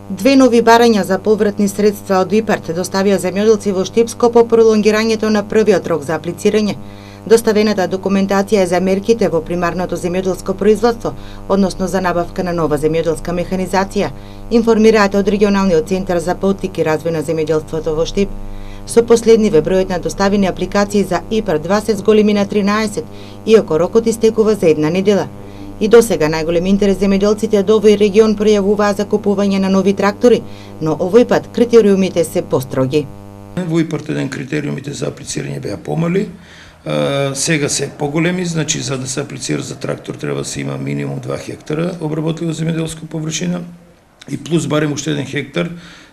Две нови барања за повратни средства од ИПАРД доставија земјоделци во Штипско по пролонгирањето на првиот рок за аплицирање. Доставената документација е за мерките во примарното земјоделско производство, односно за набавка на нова земјоделска механизација, информираат од регионалниот центар за политики и развој на земјоделството во Штип. Со последниве бројот на доставени апликации за ИПАРД-2 се зголеми на 13, иако рокот истекува за една недела. И досега најголем интерес земјоделците од овој регион пројавуваа за купување на нови трактори, но овој пат критериумите се построги. Во ИПАРД еден критериумите за аплицирање беа помали, сега се поголеми, значи за да се аплицира за трактор треба да се има минимум 2 хектара обработлива земјоделска површина и плюс барем уште 1 хектар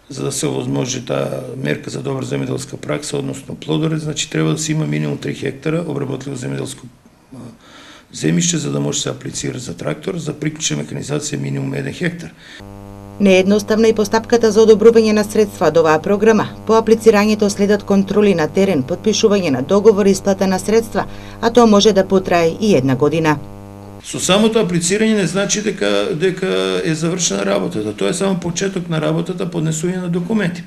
за да се овозможи таа мерка за добра земјоделска пракса, односно плодоред, значи треба да се има минимум 3 хектара обработливо земјоделско земјиште за да може да се аплицира за трактор, за приклучна механизација минимум 1 хектар. Не е едноставна и постапката за одобрување на средства од оваа програма. По аплицирањето следат контроли на терен, подпишување на договор и исплата на средства, а тоа може да потрае и една година. Со самото аплицирање не значи дека е завршена работата. Тоа е само почеток на работата, поднесување на документи.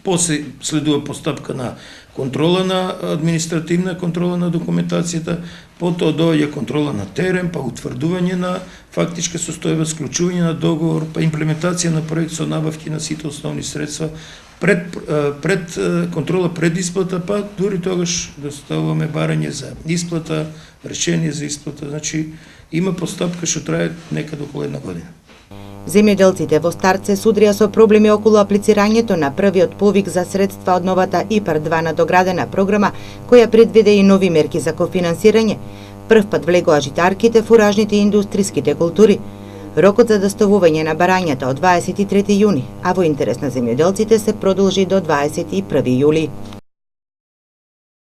После следува постапка на контрола на административна контрола на документацијата, потоа доаѓа контрола на терен, па утврдување на фактичка состојба, склучување на договор, па имплементација на проект со набавки на сите основни средства, пред контрола пред исплата, па дури тогаш доставуваме барање за исплата, решение за исплата, значи има постапка што трае некаде околу една година. Земјоделците во старт се судрија со проблеми околу аплицирањето на првиот повик за средства од новата ИПАРД-2 надоградена програма, која предвиде и нови мерки за кофинансирање. Првпат влегоа житарките, фуражните и индустриските култури. Рокот за доставување на барањата од 23 јуни, а во интерес на земјоделците се продолжи до 21 јули.